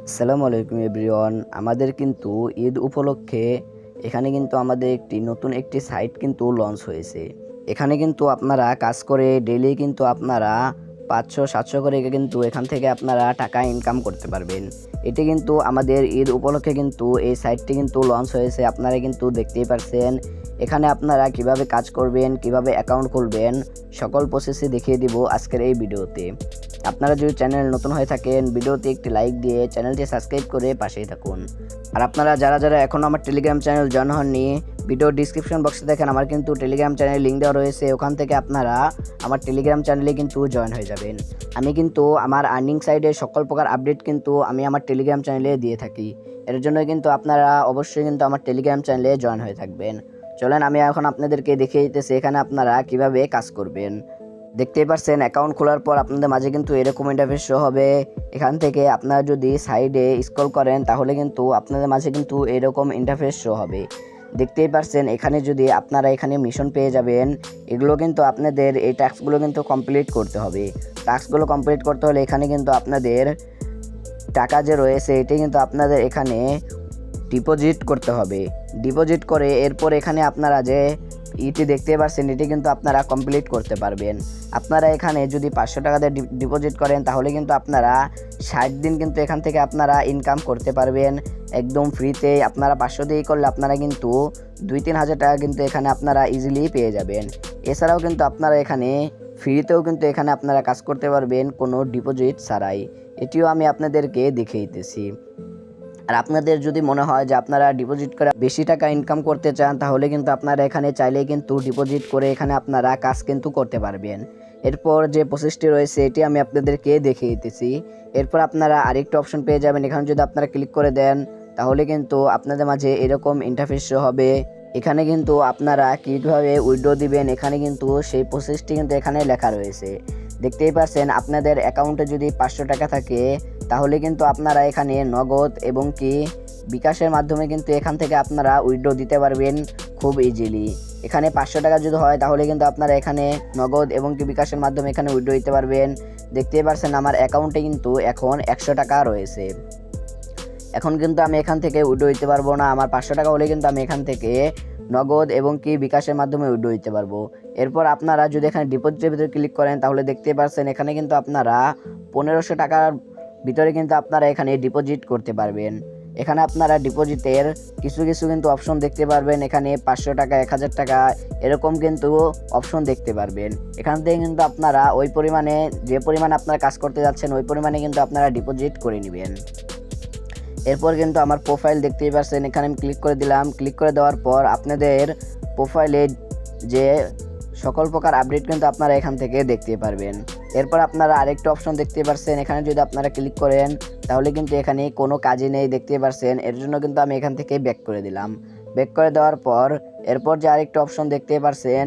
আসসালামু আলাইকুম এভরিওয়ান। আমাদের কিন্তু ঈদ উপলক্ষে এখানে কিন্তু আমাদের নতুন একটি সাইট কিন্তু লঞ্চ হয়েছে। এখানে কিন্তু আপনারা কাজ করে ডেইলি কিন্তু আপনারা 500-700 করে কিন্তু এখান থেকে আপনারা টাকা ইনকাম করতে পারবেন। এটি কিন্তু আমাদের ঈদ উপলক্ষে কিন্তু এই সাইটটি কিন্তু লঞ্চ হয়েছে। আপনারা কিন্তু দেখতেই পারছেন। এখানে আপনারা কিভাবে কাজ করবেন, কিভাবে অ্যাকাউন্ট খুলবেন, সকল প্রসেসই দেখিয়ে দিব আজকের এই ভিডিওতে। আপনারা যদি চ্যানেল নতুন হয়ে থাকেন, ভিডিওতে একটি লাইক দিয়ে চ্যানেলটি সাবস্ক্রাইব করে পাশেই থাকুন। আর আপনারা যারা যারা এখনও আমার টেলিগ্রাম চ্যানেল জয়েন হননি, ভিডিও ডিসক্রিপশন বক্সে দেখেন আমার কিন্তু টেলিগ্রাম চ্যানেল লিঙ্ক দেওয়া রয়েছে। ওখান থেকে আপনারা আমার টেলিগ্রাম চ্যানেলে কিন্তু জয়েন হয়ে যাবেন। আমি কিন্তু আমার আর্নিং সাইডে সকল প্রকার আপডেট কিন্তু আমি আমার টেলিগ্রাম চ্যানেলে দিয়ে থাকি। এর জন্য কিন্তু আপনারা অবশ্যই কিন্তু আমার টেলিগ্রাম চ্যানেলে জয়েন হয়ে থাকবেন। চলেন আমি এখন আপনাদেরকে দেখিয়ে দিতেছি এখানে আপনারা কিভাবে কাজ করবেন। দেখতেই পাচ্ছেন অ্যাকাউন্ট খোলার পর আপনাদের মাঝে কিন্তু এরকম ইন্টারফেস শো হবে। এখান থেকে আপনারা যদি সাইডে স্ক্রল করেন তাহলে কিন্তু আপনাদের মাঝে কিন্তু এরকম ইন্টারফেস শো হবে। দেখতেই পাচ্ছেন এখানে যদি আপনারা এখানে মিশন পেয়ে যাবেন, এগুলো কিন্তু আপনাদের এই টাস্কগুলো কিন্তু কমপ্লিট করতে হবে। টাস্কগুলো কমপ্লিট করতে হলে এখানে কিন্তু আপনাদের টাকা যে রয়েছে এটি কিন্তু আপনাদের এখানে ডিপোজিট করতে হবে। ডিপোজিট করে এরপর এখানে আপনারা যে ইটি দেখতে পাচ্ছেন এটি কিন্তু আপনারা কমপ্লিট করতে পারবেন। আপনারা এখানে যদি 500 টাকা দিয়ে ডিপোজিট করেন তাহলে কিন্তু আপনারা 60 দিন কিন্তু এখান থেকে আপনারা ইনকাম করতে পারবেন একদম ফ্রিতে। আপনারা 500 দিয়েই করলে আপনারা কিন্তু 2-3 হাজার টাকা কিন্তু এখানে আপনারা ইজিলি পেয়ে যাবেন। এছাড়াও কিন্তু আপনারা এখানে ফ্রিতেও কিন্তু এখানে আপনারা কাজ করতে পারবেন কোনো ডিপোজিট ছাড়াই। এটিও আমি আপনাদেরকে দেখিয়ে দিতেছি। আর আপনাদের যদি মনে হয় যে আপনারা ডিপোজিট করে বেশি টাকা ইনকাম করতে চান তাহলে কিন্তু আপনারা এখানে চাইলেই কিন্তু ডিপোজিট করে এখানে আপনারা কাজ কিন্তু করতে পারবেন। এরপর যে প্রসেসটি রয়েছে এটি আমি আপনাদেরকে দেখিয়ে দিতেছি। এরপর আপনারা আরেকটা অপশন পেয়ে যাবেন। এখানে যদি আপনারা ক্লিক করে দেন তাহলে কিন্তু আপনাদের মাঝে এরকম ইন্টারফেস শো হবে। এখানে কিন্তু আপনারা কীভাবে উইথড্র দিবেন এখানে কিন্তু সেই প্রসেসটি কিন্তু এখানে লেখা রয়েছে। দেখতেই পাচ্ছেন আপনাদের অ্যাকাউন্টে যদি 500 টাকা থাকে তাহলে কিন্তু আপনারা এখানে নগদ এবং কি বিকাশের মাধ্যমে কিন্তু এখান থেকে আপনারা উইথড্র দিতে পারবেন খুব ইজিলি। এখানে 500 টাকা যদি হয় তাহলে কিন্তু আপনারা এখানে নগদ এবং কি বিকাশের মাধ্যমে এখানে উইথড্র দিতে পারবেন। দেখতেই পাচ্ছেন আমার অ্যাকাউন্টে কিন্তু এখন 100 টাকা রয়েছে। এখন কিন্তু আমি এখান থেকে উইথড্র দিতে পারবো না। আমার 500 টাকা হলে কিন্তু আমি এখান থেকে নগদ এবং কি বিকাশের মাধ্যমে উইথড্র দিতে পারবো। এরপর আপনারা যদি এখানে ডিপোজিটের ভিতরে ক্লিক করেন তাহলে দেখতে পাচ্ছেন এখানে কিন্তু আপনারা 1500 টাকার ভিতরে কিন্তু আপনারা এখানে ডিপোজিট করতে পারবেন। এখানে আপনারা ডিপোজিটের কিছু কিছু কিন্তু অপশন দেখতে পারবেন। এখানে 500 টাকা, 1000 টাকা এরকম কিন্তু অপশন দেখতে পারবেন। এখান থেকে কিন্তু আপনারা ওই পরিমাণে যে পরিমাণে আপনারা কাজ করতে যাচ্ছেন ওই পরিমাণে কিন্তু আপনারা ডিপোজিট করে নেবেন। এরপর কিন্তু আমার প্রোফাইল দেখতেই পাচ্ছেন। এখানে আমি ক্লিক করে দিলাম। ক্লিক করে দেওয়ার পর আপনাদের প্রোফাইলে যে সকল প্রকার আপডেট কিন্তু আপনারা এখান থেকে দেখতে পারবেন। এরপর আপনারা আরেকটা অপশন দেখতে পাচ্ছেন। এখানে যদি আপনারা ক্লিক করেন তাহলে কিন্তু এখানে কোনো কাজই নেই দেখতে পাচ্ছেন। এর জন্য কিন্তু আমি এখান থেকে ব্যাক করে দিলাম। ব্যাক করে দেওয়ার পর এরপর যে আরেকটা অপশন দেখতে পাচ্ছেন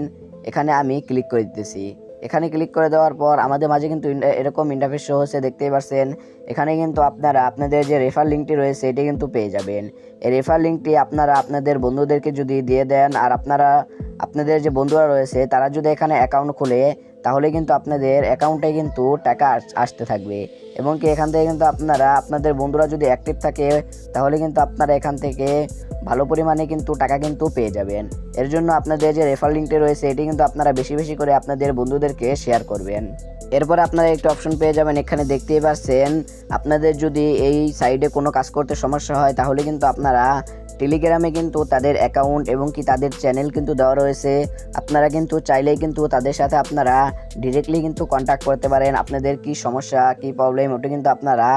এখানে আমি ক্লিক করে দিতেছি। এখানে ক্লিক করে দেওয়ার পর আমাদের মাঝে কিন্তু এরকম ইন্টারফেস শো হচ্ছে দেখতেই পাচ্ছেন। এখানে কিন্তু আপনারা আপনাদের যে রেফার লিঙ্কটি রয়েছে এটি কিন্তু পেয়ে যাবেন। এই রেফার লিঙ্কটি আপনারা আপনাদের বন্ধুদেরকে যদি দিয়ে দেন আর আপনাদের যে বন্ধুরা রয়েছে তারা যদি এখানে অ্যাকাউন্ট খোলে তাহলে কিন্তু আপনাদের অ্যাকাউন্টে কিন্তু টাকা আসতে থাকবে এবং কি এখান থেকে কিন্তু আপনারা আপনাদের বন্ধুরা যদি অ্যাক্টিভ থাকে তাহলে কিন্তু আপনারা এখান থেকে ভালো পরিমাণে কিন্তু টাকা কিন্তু পেয়ে যাবেন। এর জন্য আপনাদের যে রেফার লিঙ্কটি রয়েছে এটি কিন্তু আপনারা বেশি বেশি করে আপনাদের বন্ধুদেরকে শেয়ার করবেন। এরপর আপনারা একটা অপশন পেয়ে যাবেন। এখানে দেখতেই পাচ্ছেন আপনাদের যদি এই সাইডে কোনো কাজ করতে সমস্যা হয় তাহলে কিন্তু আপনারা টেলিগ্রামে কিন্তু তাদের অ্যাকাউন্ট এবং কি তাদের চ্যানেল কিন্তু দেওয়া রয়েছে। আপনারা কিন্তু চাইলেই কিন্তু তাদের সাথে আপনারা ডিরেক্টলি কিন্তু কন্ট্যাক্ট করতে পারেন। আপনাদের কি সমস্যা কি প্রবলেম ওটা কিন্তু আপনারা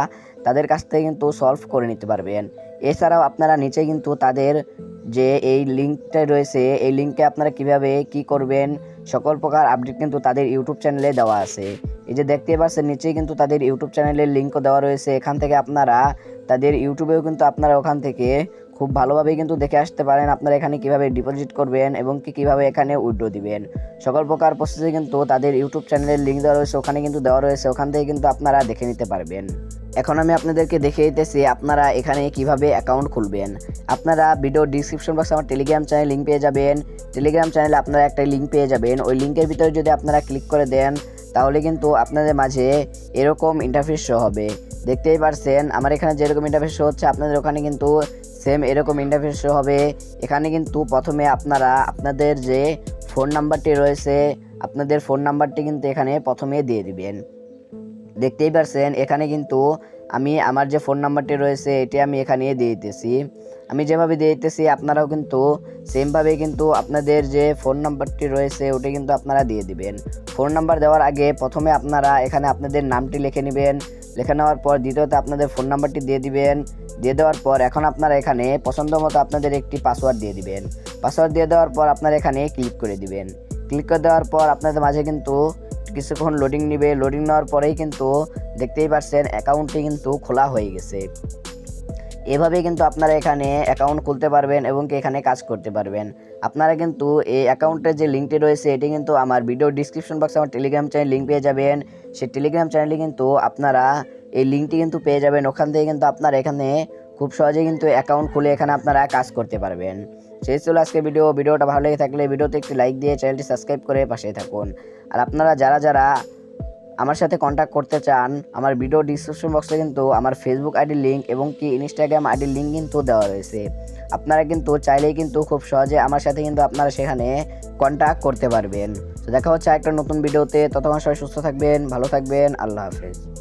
তাদের কাছ থেকে কিন্তু সলভ করে নিতে পারবেন। এছাড়াও আপনারা নিচে কিন্তু তাদের যে এই লিঙ্কটা রয়েছে এই লিঙ্কে আপনারা কিভাবে কি করবেন সকল প্রকার আপডেট কিন্তু তাদের ইউটিউব চ্যানেলে দেওয়া আছে। এই যে দেখতে পাচ্ছেন নিচেই কিন্তু তাদের ইউটিউব চ্যানেলের লিঙ্কও দেওয়া রয়েছে। এখান থেকে আপনারা তাদের ইউটিউবেও কিন্তু আপনারা ওখান থেকে খুব ভালোভাবেই কিন্তু দেখে আসতে পারেন আপনারা এখানে কিভাবে ডিপোজিট করবেন এবং কিভাবে এখানে উইথড্র দিবেন। সকল প্রকার প্রসেসে কিন্তু তাদের ইউটিউব চ্যানেলের লিঙ্ক দেওয়া রয়েছে, ওখানে কিন্তু দেওয়া রয়েছে, ওখান থেকে কিন্তু আপনারা দেখে নিতে পারবেন। এখন আমি আপনাদেরকে দেখিয়ে দিতেছি আপনারা এখানে কিভাবে অ্যাকাউন্ট খুলবেন। আপনারা ভিডিও ডিসক্রিপশন বক্সে আমার টেলিগ্রাম চ্যানেল লিঙ্ক পেয়ে যাবেন। টেলিগ্রাম চ্যানেলে আপনারা একটা লিঙ্ক পেয়ে যাবেন। ওই লিঙ্কের ভিতরে যদি আপনারা ক্লিক করে দেন তাহলে কিন্তু আপনাদের মাঝে এরকম ইন্টারফেস শো হবে। দেখতেই পারছেন আমার এখানে যেরকম ইন্টারফেস শো হচ্ছে আপনাদের ওখানে কিন্তু সেম এরকম ইন্টারফেস শো হবে। এখানে কিন্তু প্রথমে আপনারা আপনাদের যে ফোন নাম্বারটি রয়েছে আপনাদের ফোন নাম্বারটি কিন্তু এখানে প্রথমে দিয়ে দিবেন। দেখতেই পারছেন এখানে কিন্তু আমি আমার যে ফোন নাম্বারটি রয়েছে এটি আমি এখানে দিয়ে দিতেছি। আমি যেভাবে দিয়ে দিতেছি আপনারাও কিন্তু সেমভাবে কিন্তু আপনাদের যে ফোন নাম্বারটি রয়েছে ওটি কিন্তু আপনারা দিয়ে দিবেন। ফোন নাম্বার দেওয়ার আগে প্রথমে আপনারা এখানে আপনাদের নামটি লিখে নেবেন। লিখে নেওয়ার পর দ্বিতীয়ত আপনাদের ফোন নাম্বারটি দিয়ে দিবেন। দিয়ে দেওয়ার পর এখন আপনারা এখানে পছন্দ মতো আপনাদের একটি পাসওয়ার্ড দিয়ে দিবেন। পাসওয়ার্ড দিয়ে দেওয়ার পর আপনারা এখানে ক্লিক করে দিবেন। ক্লিক করে দেওয়ার পর আপনাদের মাঝে কিন্তু কিছুক্ষণ লোডিং নেবে। লোডিং নেওয়ার পরেই কিন্তু দেখতেই পাচ্ছেন অ্যাকাউন্টটি কিন্তু খোলা হয়ে গেছে। এভাবে কিন্তু আপনারা এখানে অ্যাকাউন্ট খুলতে পারবেন এবং কি এখানে কাজ করতে পারবেন। আপনারা কিন্তু এই অ্যাকাউন্টের যে লিঙ্কটি রয়েছে এটি কিন্তু আমার ভিডিও ডিসক্রিপশন বক্সে আমার টেলিগ্রাম চ্যানেল লিঙ্ক পেয়ে যাবেন। সেই টেলিগ্রাম চ্যানেলে কিন্তু আপনারা এই লিঙ্কটি কিন্তু পেয়ে যাবেন। ওখান থেকে কিন্তু আপনারা এখানে খুব সহজে কিন্তু অ্যাকাউন্ট খুলে এখানে আপনারা কাজ করতে পারবেন। সেই ছিল আজকে ভিডিওটা ভালো লেগে থাকলে ভিডিওতে একটি লাইক দিয়ে চ্যানেলটি সাবস্ক্রাইব করে পাশে থাকুন। আর আপনারা যারা আমার সাথে কন্ট্যাক্ট করতে চান আমার ভিডিও ডিসক্রিপশন বক্সে কিন্তু আমার ফেসবুক আইডির লিঙ্ক এবং কি ইনস্টাগ্রাম আইডির লিঙ্ক কিন্তু দেওয়া রয়েছে। আপনারা কিন্তু চাইলেই কিন্তু খুব সহজে আমার সাথে কিন্তু আপনারা সেখানে কন্ট্যাক্ট করতে পারবেন। তো দেখা হচ্ছে একটা নতুন ভিডিওতে। ততক্ষণ সবাই সুস্থ থাকবেন, ভালো থাকবেন। আল্লাহ হাফেজ।